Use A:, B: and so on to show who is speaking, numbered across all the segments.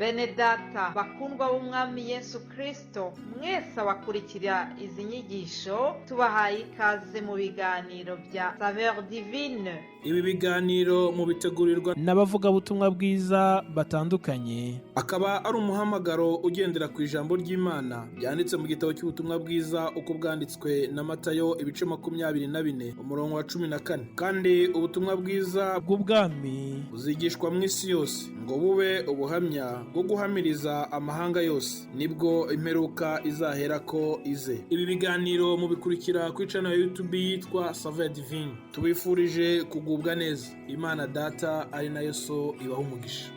A: Bene data bakundwa b'umwami Yesu Kristo, mwese abakurikira izi nyigisho tubahaye ikaze mu biganiro bya Saveur Divine.
B: Ibi biganiro mu bitegurirwa
C: n'abavugabutumwa bwiza batandukanye,
B: akaba ari umuhamagaro ugendera ku ijambo ry'Imana byanditse mu gitabo cy'ubutumwa bwiza uko bwanditswe na Matayo ibice 24 umurongo wa 14. Kandi ubutumwa bwiza
C: bw'ubwami
B: buzigishwa mu isi yose ngo bube ubuhamya bwo guhamiriza amahanga yose, nibwo imperuka izaherako ize. Ibi biganiro mubikurikira ku channel ya YouTube yitwa Saveur Divine. Tubifurije kugubwa neza. Imana Data ari nayo So ibaha umugisha.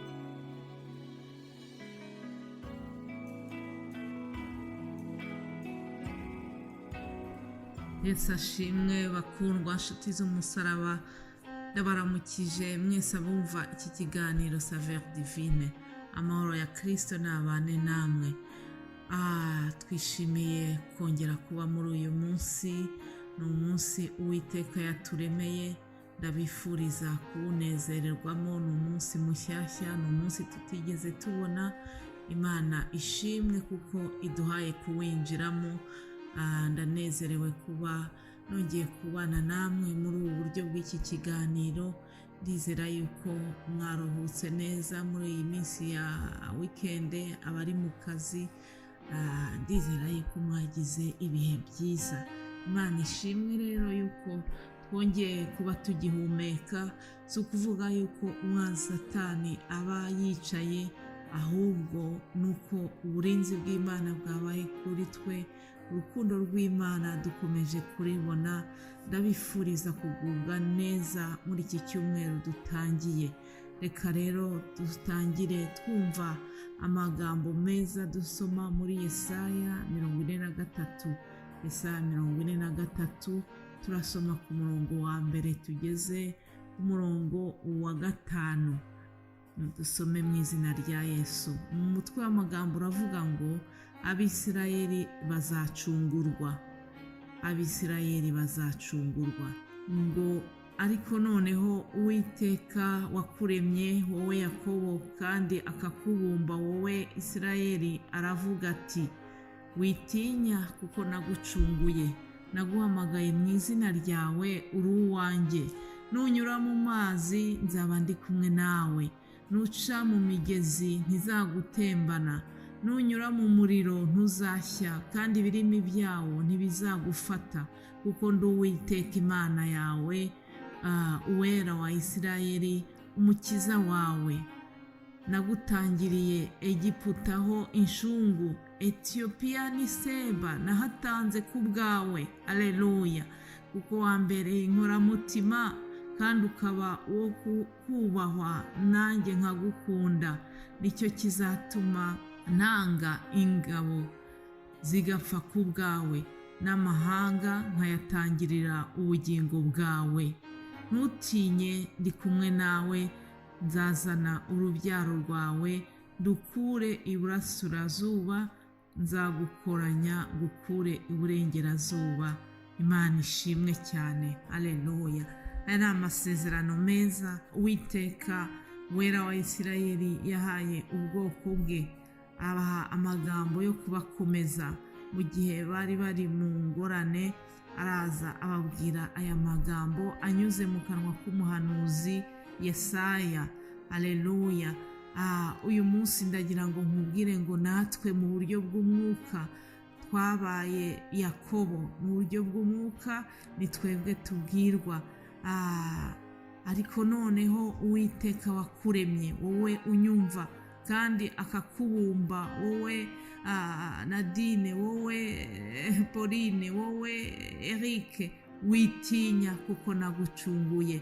D: Yesu ashimwe bakundwa nshuti z'umusaraba, ndabaramukije mwese abumva iki kiganiro Saveur Divine. Amahoro ya Kristo nabane namwe. Twishimiye kongera kuba muri uyu munsi. Ni umunsi Uwiteka yaturemeye, ndabifuriza kuwunezererwamo. Ni umunsi mushyashya, ni umunsi tutigeze tubona. Imana ishimwe kuko iduhaye kuwinjiramo. Ndanezerewe kuba nongeye kubana namwe muri ubu buryo bw'iki kiganiro. Ndizera yuko mwaruhutse neza muri iyi minsi ya weekend, abari mu kazi. Ndizera yuko mwagize ibihe byiza. Imana ishimwe rero yuko twongeye kuba tugihumeka. Si ukuvuga yuko umwanzi Satani aba yicaye, ahubwo nuko uburinzi bw'Imana bwabaye kuri twe. Urukundo rw'Imana dukomeje kuribona. Ndabifuriza kugubwa neza muri iki cyumweru dutangiye. Reka rero dutangire twumva amagambo meza dusoma muri Yesaya 43. Yesaya 43 turasoma ku murongo wa mbere tugeze ku murongo wa 5. Dusome mu izina rya Yesu. Mu mutwe w'amagambo uravuga ngo Abisirayeli bazacungurwa. Abisirayeli bazacungurwa. Ngo ariko noneho Uwiteka wakuremye wowe Yakobo kandi akakubumba wowe Isirayeli aravuga ati, witinya kuko nagucunguye, naguhamagaye mu izina ryawe, uri uwanjye. Nunyura mu mazi nzaba ndi kumwe nawe, nuca mu migezi ntizagutembana, nunyura mu muriro ntuzashya, kandi ibirimi byawo ntibizagufata, kuko ndi Uwiteka Imana yawe, Uwera wa Isirayeli, umukiza wawe. Nagutangiriye Egiputa ho inshungu, Etiyopiya ni Seba nahatanze ku bwawe. Aleluya. Kuko wambereye inkoramutima kandi ukaba uwo kubahwa, nanjye nkagukunda. Nicyo kizatuma nanga ingabo zigapfa ku bwawe, n'amahanga nkayatangirira ubugingo bwawe. Ntutinye, ndi kumwe nawe. Nzazana urubyaro rwawe dukure iburasirazuba, nzagukoranya gukure iburengerazuba. Imana ishimwe cyane. Aleluya. Aya ni amasezerano meza Uwiteka Wera wa Isirayeli yahaye ubwoko bwe. Abaha amagambo yo kubakomeza mu gihe bari bari mu ngorane. Araza ababwira aya magambo anyuze mu kanwa k'umuhanuzi Yesaya. Aleluya. Uyu munsi ndagira ngo nkubwire ngo natwe mu buryo bw'umwuka twabaye Yakobo. Mu buryo bw'umwuka ni twebwe tubwirwa. Ariko noneho Uwiteka wakuremye wowe unyumva kandi akakubumba wowe Nadine, wowe Pauline, wowe Eric, witinya kuko nagucunguye.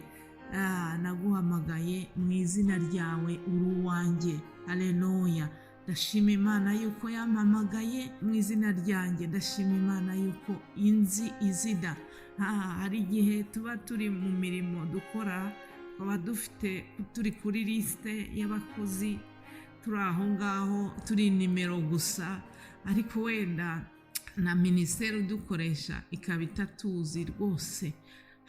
D: Naguhamagaye mu izina ryawe, uri uwanjye. Aleluya. Ndashima Imana yuko yampamagaye mu izina ryanjye. Ndashima Imana yuko inzi izina. Hari igihe tuba turi mu mirimo dukora, tukaba turi kuri liste y'abakozi, turi aho ngaho, turi nimero gusa, ariko wenda na minisiteri udukoresha ikaba itatuzi rwose.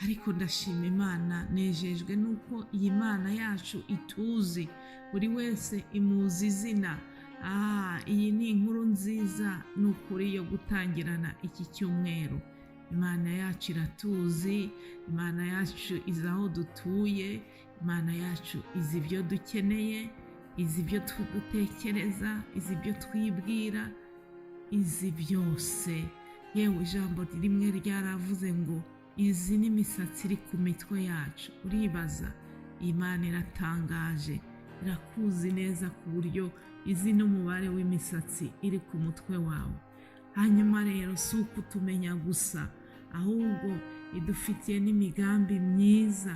D: ariko ndashima Imana, nejejwe nuko iyi Mana yacu ituzi, buri wese imuzi izina. Iyi ni inkuru nziza ni ukuri yo gutangirana iki cyumweru. Imana yacu iratuzi, Imana yacu izi aho dutuye, Imana yacu izi ibyo dukeneye, izi ibyo dutekereza, izi ibyo twibwira, izi byose. Yewe ijambo rimwe ryaravuze ngo izi n'imisatsi iri ku mitwe yacu. Uribaza, Imana iratangaje, irakuzi neza ku buryo izi n'umubare w'imisatsi iri ku mutwe wawe. Hanyuma rero si ukutumenya gusa, ahubwo idufitiye n'imigambi myiza.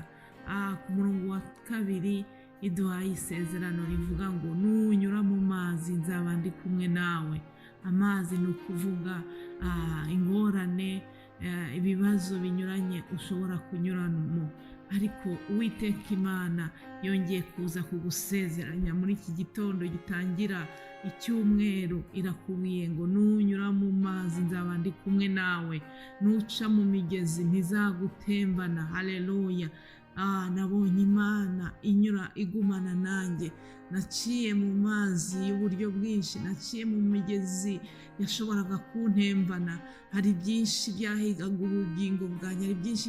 D: Ku murongo wa 2 iduhaye isezerano rivuga ngo nunyura mu mazi nzaba ndi kumwe nawe. Amazi ni ukuvuga ingorane, ibibazo binyuranye ushobora kunyuramo, ariko Uwiteka Imana yongeye kuza kugusezeranya muri iki gitondo gitangira icyumweru. Irakubwiye ngo nunyura mu mazi nzaba ndi kumwe nawe, nuca mu migezi ntizagutembana. Haleluya. Nabonye Imana inyura igumana nanjye. Naciye mu mazi y'uburyo bwinshi, naciye mu migezi yashoboraga kuntembana. Hari byinshi byahigaga ubugingo bwanjye, hari byinshi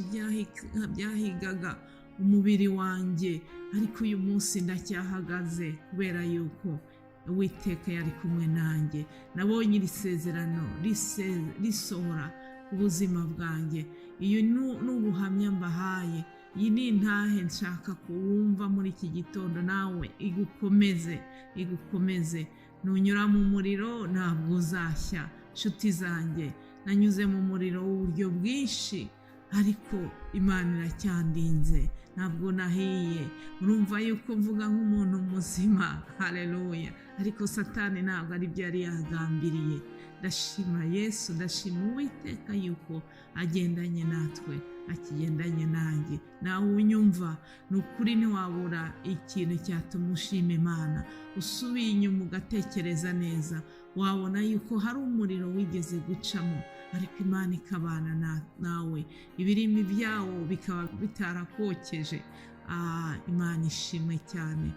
D: byahigaga umubiri wanjye, ariko uyu munsi ndacyahagaze kubera yuko Uwiteka yari kumwe nanjye. Nabonye iri sezerano risohora ubuzima bwanjye. Iyo ni ubuhamya mbahaye. Iyi ni intahe nshaka kuwumva muri iki gitondo, nawe igukomeze. Nunyura mu muriro ntabwo uzashya. Nshuti zanjye, nanyuze mu muriro w'uburyo bwinshi, ariko Imana iracyandinze, ntabwo nahiye. Urumva yuko mvuga nk'umuntu muzima. Haleluya. Ariko Satani ntabwo ari byo yari yagambiriye. Ndashima Yesu, ndashima Uwiteka yuko agendanye natwe, akigendanye nanjye. Nawe unyumva, ni ukuri ntiwabura ikintu cyatuma ushima Imana. Usubiye inyuma ugatekereza neza, wabona yuko hari umuriro wigeze gucamo, ariko Imana ikabana nawe, ibirimi byawo bikaba bitarakokeje. Imana ishimwe cyane.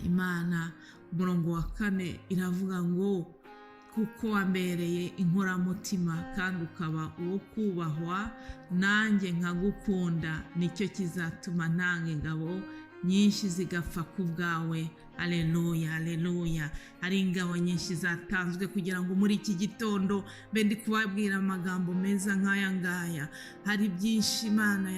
D: Imana, umurongo wa 4 iravuga ngo kuko wambereye inkoramutima kandi ukaba uwo kubahwa, nanjye nkagukunda, nicyo kizatuma ntanga ingabo nyinshi zigapfa ku bwawe. Haleluya, haleluya. Hari ingabo nyinshi zatanzwe kugira ngo muri iki gitondo mbe ndi kubabwira amagambo meza nk'aya ngaya. Hari byinshi Imana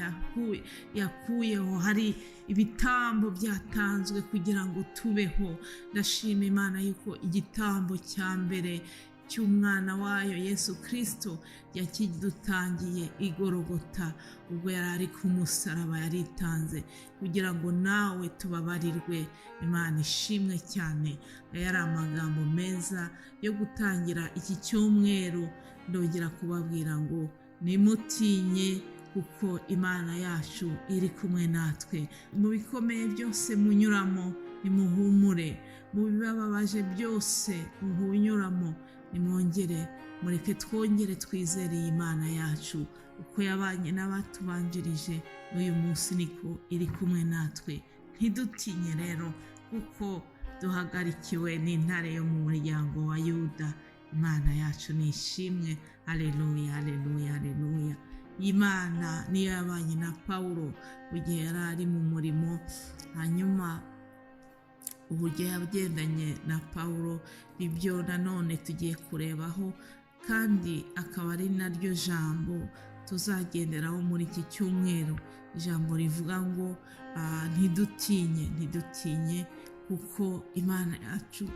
D: yakuyeho, hari ibitambo byatanzwe kugira ngo tubeho. Ndashima Imana yuko igitambo cya mbere cy'umwana wayo Yesu Kristo yakidutangiye igorogota, ubwo yari ari ku musaraba yaritanze kugira ngo nawe tubabarirwe. Imana ishimwe cyane. Yari amagambo meza yo gutangira iki cyumweru. Ndongera kubabwira ngo nimutinye, kuko Imana yacu iri kumwe natwe. Mu bikomeye byose munyuramo nimuhumure, mu bibabaje byose muhunyuramo nimwongere, mureke twongere twizere Imana yacu. Uko yabanye n'abatubanjirije, n'uyu munsi niko iri kumwe natwe. Ntidutinye rero, kuko duhagarikiwe n'intare yo mu muryango wa Yuda. Imana yacu ni ishimwe. Haleluya, haleluya, haleluya. Imana niyo yabanye na Pawulo mu gihe yari ari mu murimo. Hanyuma uburyo yagendanye na Pawulo nibyo nanone tugiye kurebaho, kandi akaba ari naryo jambo tuzagenderaho muri iki cyumweru. Ijambo rivuga ngo ntidutinye, kuko Imana yacu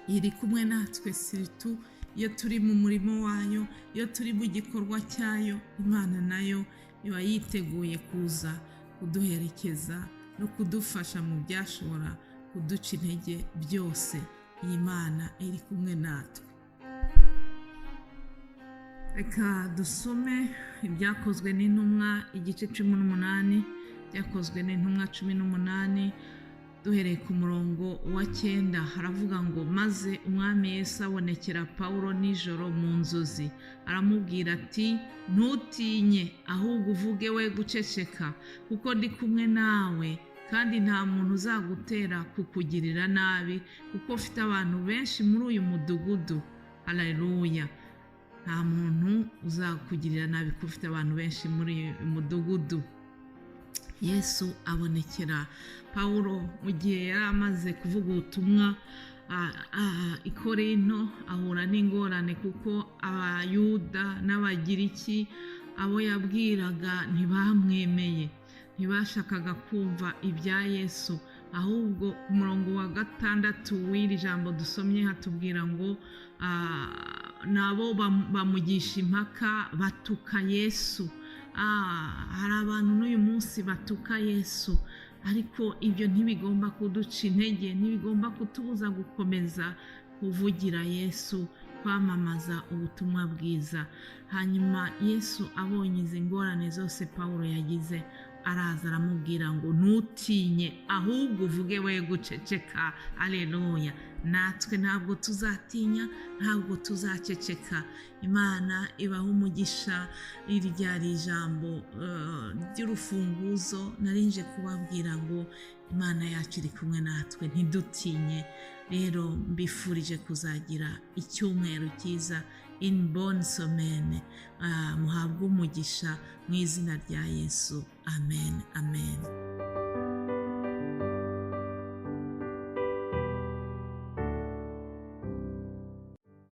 D: iri kumwe natwe. Siritu iyo turi mu murimo wayo, iyo turi mu gikorwa cyayo, Imana nayo iba yiteguye kuza kuduherekeza no kudufasha mu byashobora kuduca intege byose. Iyi Mana iri kumwe natwe. Reka dusome ibyakozwe n'intumwa igice 18. Byakozwe n'intumwa 18 duhereye ku murongo wa 9 haravuga ngo maze umwami Yesu abonekera Pawulo nijoro mu nzozi aramubwira ati ntutinye ahubwo uvuge we guceceka kuko ndi kumwe nawe kandi nta muntu uzagutera kukugirira nabi kuko ufite abantu benshi muri uyu mudugudu. Haleluya. Nta muntu uzakugirira nabi kuko ufite abantu benshi muri uyu mudugudu. Yesu abonekera Pawulo mu gihe yari amaze kuvuga ubutumwa i Korinto, ahura n'ingorane kuko abayuda n'abagiriki abo yabwiraga ntibamwemeye, ntibashakaga kumva ibya Yesu. Ahubwo ku murongo wa 6 w'iri jambo dusomye hatubwira ngo nabo bamugisha impaka batuka Yesu. Hari abantu n'uyu munsi batuka Yesu, ariko ibyo ntibigomba kuduca intege, ntibigomba kutubuza gukomeza kuvugira Yesu, kwamamaza ubutumwa bwiza. Hanyuma Yesu abonye izi ngorane zose Pawulo yagize, araza aramubwira ngo ntutinye ahubwo uvuge we guceceka. Haleluya. Natwe ntabwo tuzatinya, ntabwo tuzaceceka. Imana ibaha umugisha. Iri ryari ijambo ry'urufunguzo narinje kubabwira ngo Imana yacu iri kumwe natwe, ntidutinye. Rero mbifurije kuzagira icyumweru cyiza, in bonne semaine. Muhabwe umugisha mu izina rya Yesu. Amen, amen.